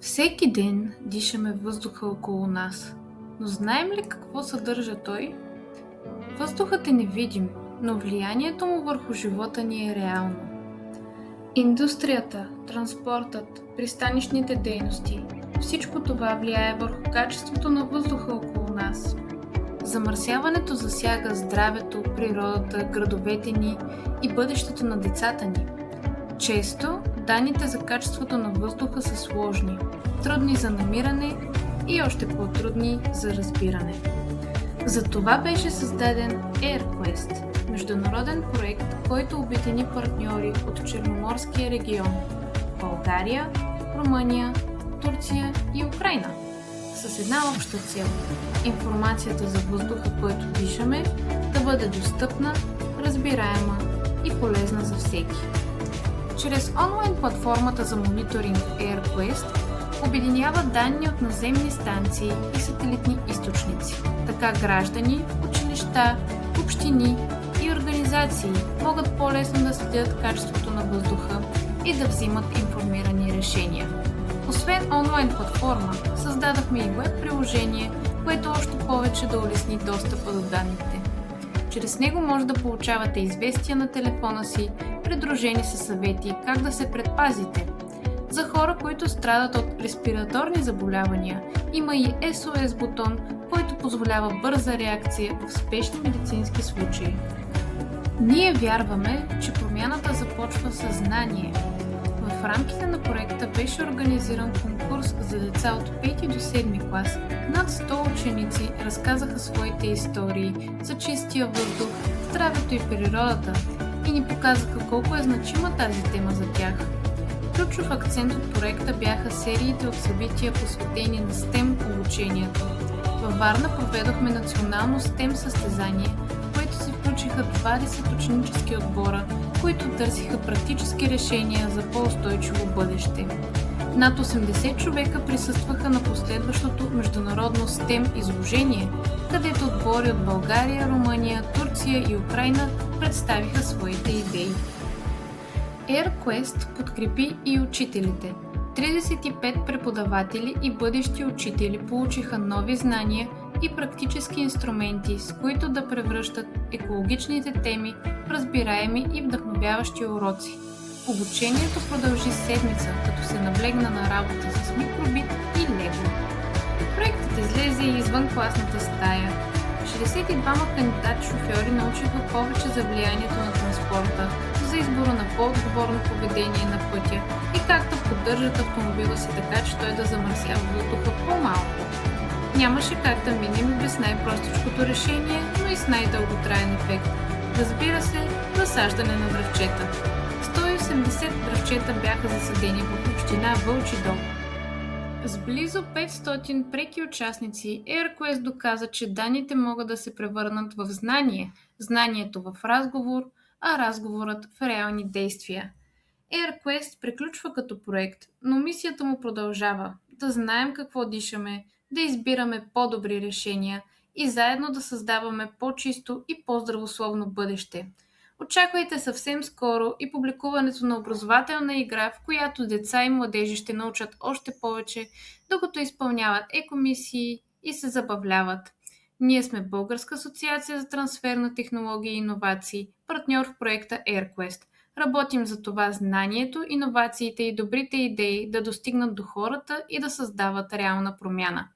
Всеки ден дишаме въздуха около нас, но знаем ли какво съдържа той? Въздухът е невидим, но влиянието му върху живота ни е реално. Индустрията, транспортът, пристанищните дейности – всичко това влияе върху качеството на въздуха около нас. Замърсяването засяга здравето, природата, градовете ни и бъдещето на децата ни. Често данните за качеството на въздуха са сложни, трудни за намиране и още по-трудни за разбиране. Затова беше създаден EarQuest – международен проект, който обедини партньори от Черноморския регион – България, Румъния, Турция и Украйна, с една обща цел – информацията за въздуха, който дишаме, да бъде достъпна, разбираема и полезна за всеки. Чрез онлайн платформата за мониторинг EarQuest обединява данни от наземни станции и сателитни източници. Така граждани, училища, общини и организации могат по-лесно да следят качеството на въздуха и да взимат информирани решения. Освен онлайн платформа, създадохме и веб приложение, което още повече да улесни достъпа до данните. Чрез него може да получавате известия на телефона си, придружени със съвети как да се предпазите. За хора, които страдат от респираторни заболявания, има и SOS бутон, който позволява бърза реакция в спешни медицински случаи. Ние вярваме, че промяната започва със знание. В рамките на проекта беше организиран конкурс за деца от 5 до 7 клас. Над 100 ученици разказаха своите истории за чистия въздух, здравето и природата и ни показаха колко е значима тази тема за тях. Ключов акцент от проекта бяха сериите от събития, посветени на STEM обучението. Във Варна проведохме национално STEM състезание, в което се включиха 20 ученически отбора, които търсиха практически решения за по-устойчиво бъдеще. Над 80 човека присъстваха на последващото международно STEM изложение, където отбори от България, Румъния, Турция и Украйна представиха своите идеи. EarQuest подкрепи и учителите. 35 преподаватели и бъдещи учители получиха нови знания и практически инструменти, с които да превръщат екологичните теми в разбираеми и вдъхновяващи уроци. Обучението продължи седмица, като се наблегна на работа с микробит и лего. Проектът излезе и извън класната стая. 62 кандидат-шофьори научиха повече за влиянието на транспорта, за избора на по-отговорно поведение на пътя и как да поддържат автомобила си така, че той да замърсява въздуха по-малко. Нямаше как да минем без най-простичкото решение, но и с най-дълготраен ефект. Разбира се, засаждане на дръвчета. 180 дръвчета бяха засадени в община Вълчи дол. С близо 500 преки участници, EarQuest доказа, че данните могат да се превърнат в знание, знанието в разговор, а разговорът в реални действия. EarQuest приключва като проект, но мисията му продължава – да знаем какво дишаме, да избираме по-добри решения и заедно да създаваме по-чисто и по-здравословно бъдеще. Очаквайте съвсем скоро и публикуването на образователна игра, в която деца и младежи ще научат още повече, докато изпълняват екомисии и се забавляват. Ние сме Българска асоциация за трансфер на технологии и иновации, партньор в проекта EarQuest. Работим за това знанието, иновациите и добрите идеи да достигнат до хората и да създават реална промяна.